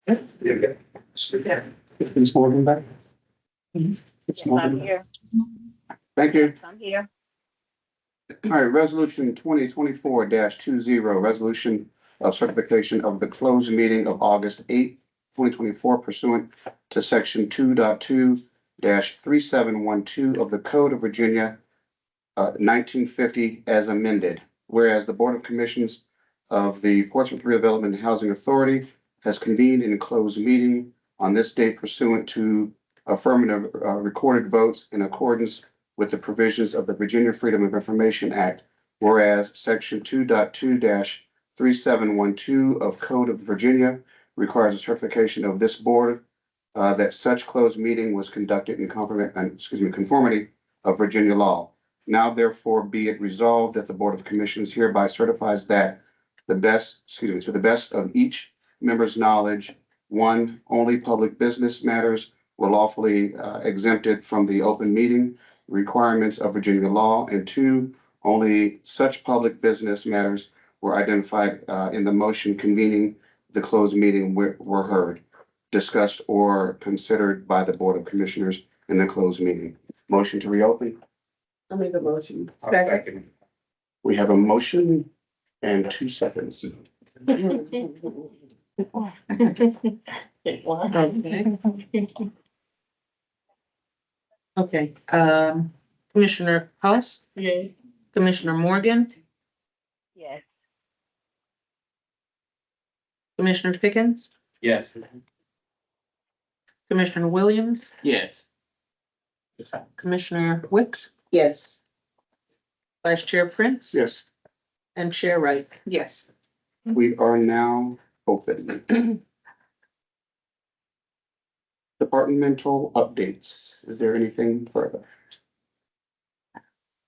Ms. Morgan back? Ms. Yes, I'm Morgan? here. Thank you. I'm here. All right, resolution 2024-20, resolution of certification of the closed meeting of August 8th, 2024 pursuant to section 2.2-3712 of the Code of Virginia, 1950 as amended. Whereas the Board of Commissioners of the Portsmouth Redevelopment and Housing Authority has convened in a closed meeting on this date pursuant to affirmative recorded votes in accordance with the provisions of the Virginia Freedom of Information Act. Whereas section 2.2-3712 of Code of Virginia requires a certification of this board that such closed meeting was conducted in conformity of Virginia law. Now therefore be it resolved that the Board of Commissioners hereby certifies that to the best of each member's knowledge, one, only public business matters were lawfully exempted from the open meeting requirements of Virginia law, and two, only such public business matters were identified in the motion convening the closed meeting were heard, discussed, or considered by the Board of Commissioners in the closed meeting. Motion to reopen? I make a motion. Second. We have a motion and 2 seconds. Okay, Commissioner Huss? Yay. Commissioner Morgan? Yes. Commissioner Pickens? Yes. Commissioner Williams? Yes. Commissioner Wicks? Yes. Vice Chair Prince? Yes, And Chair Wright? Yes. we are now open. Departmental updates. Is there anything further?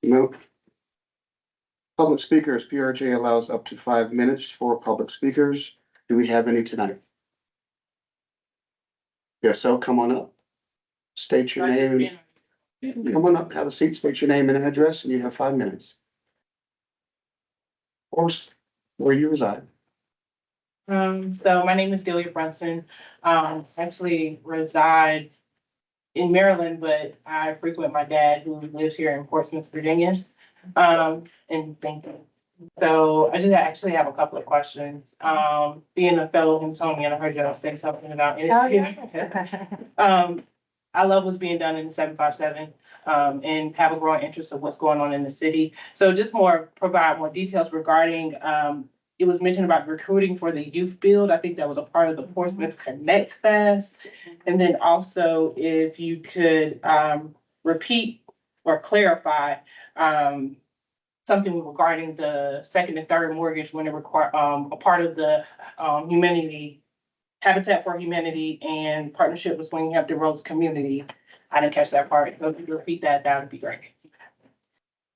No. Public speakers, PRJ allows up to 5 minutes for public speakers. Do we have any tonight? If so, come on up. State your name. Come on up, have a seat, state your name and address, and you have 5 minutes. Or where you reside. So my name is Delia Brunson. Actually reside in Maryland, but I frequent my dad who lives here in Portsmouth, Virginia. And thank you. So I just actually have a couple of questions. Being a fellow Houstonian, I heard y'all say something about it. I love what's being done in the 757, and have a growing interest of what's going on in the city. So just provide more details regarding, it was mentioned about recruiting for the youth build. I think that was a part of the Portsmouth Connect Fest. And then also if you could, repeat or clarify, something regarding the second and third mortgage when it require, a part of the, Habitat for Humanity and partnership with Swing Hampton Roads community. I didn't catch that part. So if you could repeat that, that would be great.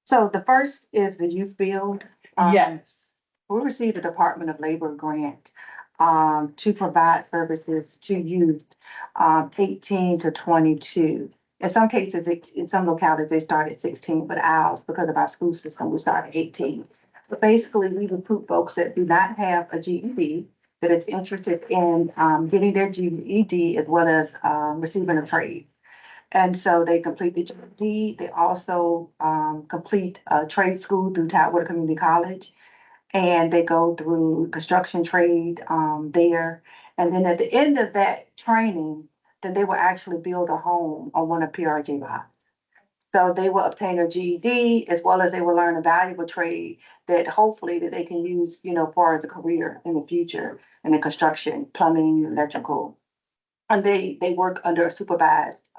So the first is the youth build. Yes. We received a Department of Labor grant to provide services to youth 18 to 22. In some cases, in some localities, they start at 16, but ours, because of our school system, we start at 18. But basically, we recruit folks that do not have a GED, that is interested in getting their GED as well as receiving a trade. And so they complete the GED. They also complete a trade school through Tidewater Community College. And they go through construction trade there. And then at the end of that training, then they will actually build a home on one of PRJ lots. So they will obtain a GED as well as they will learn a valuable trade that hopefully that they can use, for as a career in the future in the construction, plumbing, electrical. And they work under a supervised,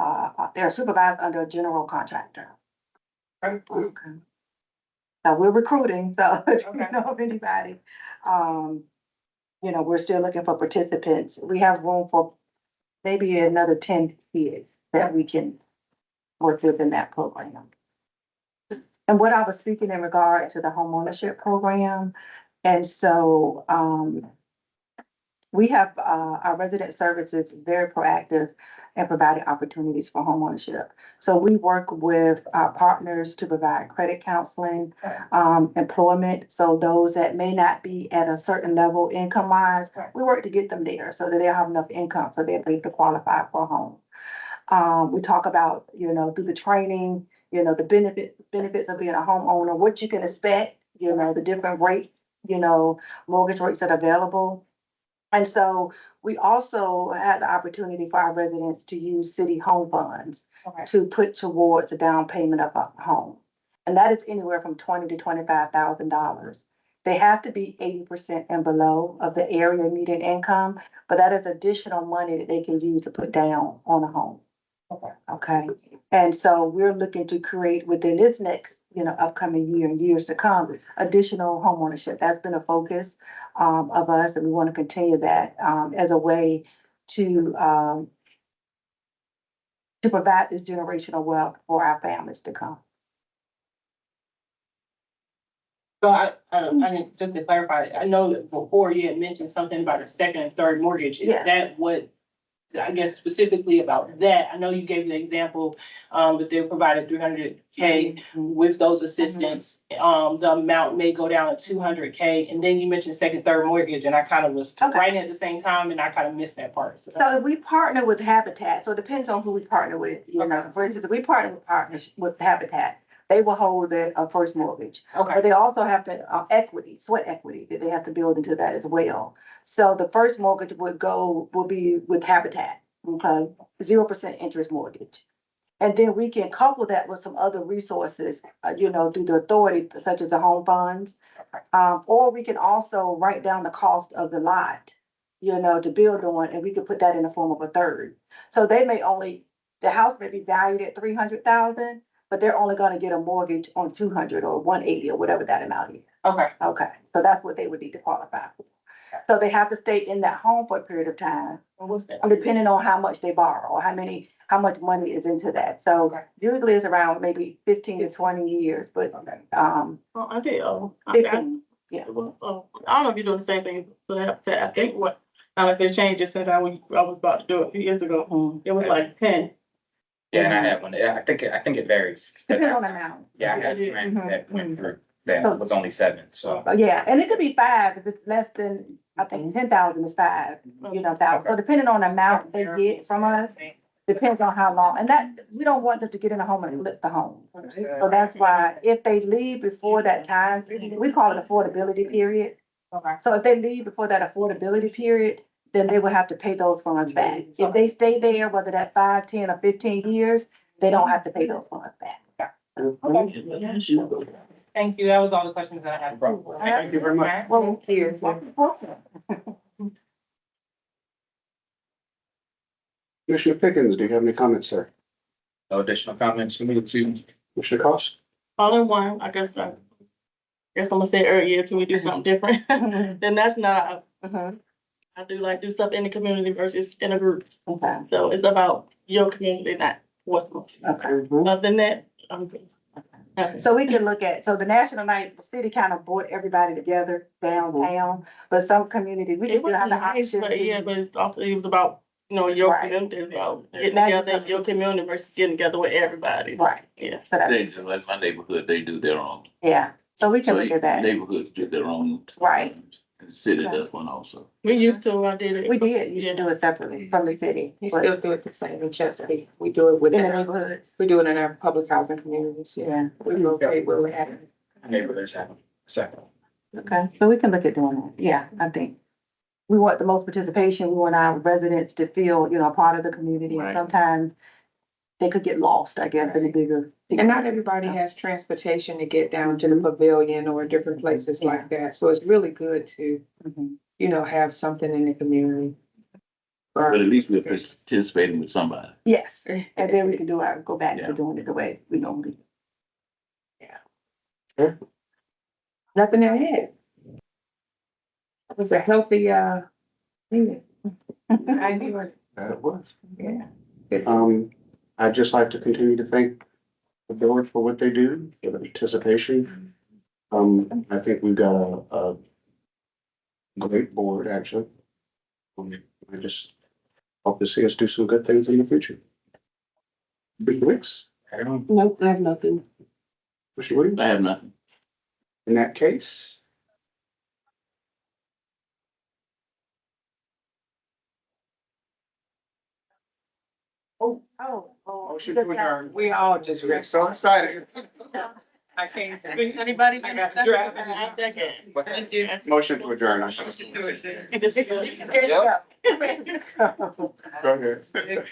they're supervised under a general contractor. Okay. So we're recruiting, so if you know of anybody, we're still looking for participants. We have room for maybe another 10 kids that we can work with in that program. And what I was speaking in regard to the homeownership program, and so We have, our resident services very proactive in providing opportunities for homeownership. So we work with our partners to provide credit counseling, employment. So those that may not be at a certain level income wise, we work to get them there so that they'll have enough income so they'll be able to qualify for a home. We talk about, through the training, the benefits of being a homeowner, what you can expect, the different rates, mortgage rates that are available. And so we also had the opportunity for our residents to use city home funds to put towards the down payment of a home. And that is anywhere from $20,000 to $25,000. They have to be 80% and below of the area median income, but that is additional money that they can use to put down on a home. Okay. And so we're looking to create within this next, upcoming year and years to come, additional homeownership. That's been a focus of us, and we want to continue that as a way to provide this generational wealth for our families to come. So just to clarify, I know that before you had mentioned something about a second and third mortgage. Is Yes. that what, I guess specifically about that? I know you gave the example, that they provided 300K with those assistants. The amount may go down to 200K, and then you mentioned second, third mortgage, and I kind of was Okay. writing at the same time, and I kind of missed that part. So we partner with Habitat, so it depends on who we partner with, Okay. For instance, if we partner with Habitat, they will hold the first mortgage. Okay, But they also have to, sweat equity that they have to build into that as well. So the first mortgage will be with Habitat, okay, 0% interest mortgage. And then we can couple that with some other resources, through the authority such as the home funds. Or we can also write down the cost of the lot, to build on, and we could put that in the form of a third. So the house may be valued at 300,000, but they're only gonna get a mortgage on 200 or 180 or whatever that amount is. okay, Okay, so that's what they would need to qualify for. So they have to stay in that home for a period of time, and what's that? depending on how much they borrow or how much money is into that. So Okay. usually it's around maybe 15 to 20 years, but, Okay. Well, I did, I 15, don't know if you're doing the same thing, so I think they changed it since I was about to do it a few years ago. Mhm. It was like 10. Yeah, and I have one. Yeah, I think it varies. Depending on the amount. Yeah, I had a friend that went through that was only 7, so. Yeah, and it could be 5 if it's less than, I think 10,000 is 5, thousand. So depending on the amount they get from us, depends on how long, and that, we don't want them to get in a home and flip the home. So that's why if they leave before that time, we call it affordability period. Okay. So if they leave before that affordability period, then they will have to pay those funds back. If they stay there, whether that's 5, 10, or 15 years, they don't have to pay those funds back. Thank you, that was all the questions that I had. No problem. Thank you very much. Well, here. Commissioner Pickens, do you have any comments, sir? No additional comments from me too. Commissioner Cost? All in one, I guess I'm gonna say earlier till we do something different. Then that's not, I do like do stuff in the community versus in a group. Okay. So it's about your community, not what's going. Okay. Other than that, I'm good. Okay. So we can look at, so the national night, the city kind of brought everybody together downtown, but some communities, we It just was still have the nice, option. but yeah, but it's also, it was about, your Right. community, about getting Now you together in your said- community versus getting together with everybody. Right. Yeah. So that- They do, like my neighborhood, they do their own. Yeah, so we can So look at that. Neighborhoods do their own. Right. And the city Okay. does one also. We used to, I did it. We did, you should do it separately from the city. You but still do it the same in Chesapeake. We do it In within the our, neighborhoods, we do it in our public housing communities. yeah, We locate where we're at. Neighborhoods have a second. okay, so we can look at doing that, yeah, I think. We want the most participation, we want our residents to feel, part of the community, and Right. sometimes they could get lost, I guess, in the bigger. And not everybody has transportation to get down to the pavilion or different places like that. So it's really good to, Mhm. have something in the community. But at least we're participating with somebody. Yes, and then we can go back Yeah. to doing it the way we normally do. Nothing to add. It was a healthy, meeting. I enjoyed it. That it was. Yeah. Good. I'd just like to continue to thank the board for what they do, for the participation. I think we've got a great board, actually. I just hope to see us do some good things in the future. Big Wicks, Nope, I have nothing. Mr. Williams, I have nothing. in that case. Motion to adjourn. We all just We're rest. so excited. I can't speak. Anybody? I got to drive. Thank you. Motion to adjourn. I should have said. Go Go ahead.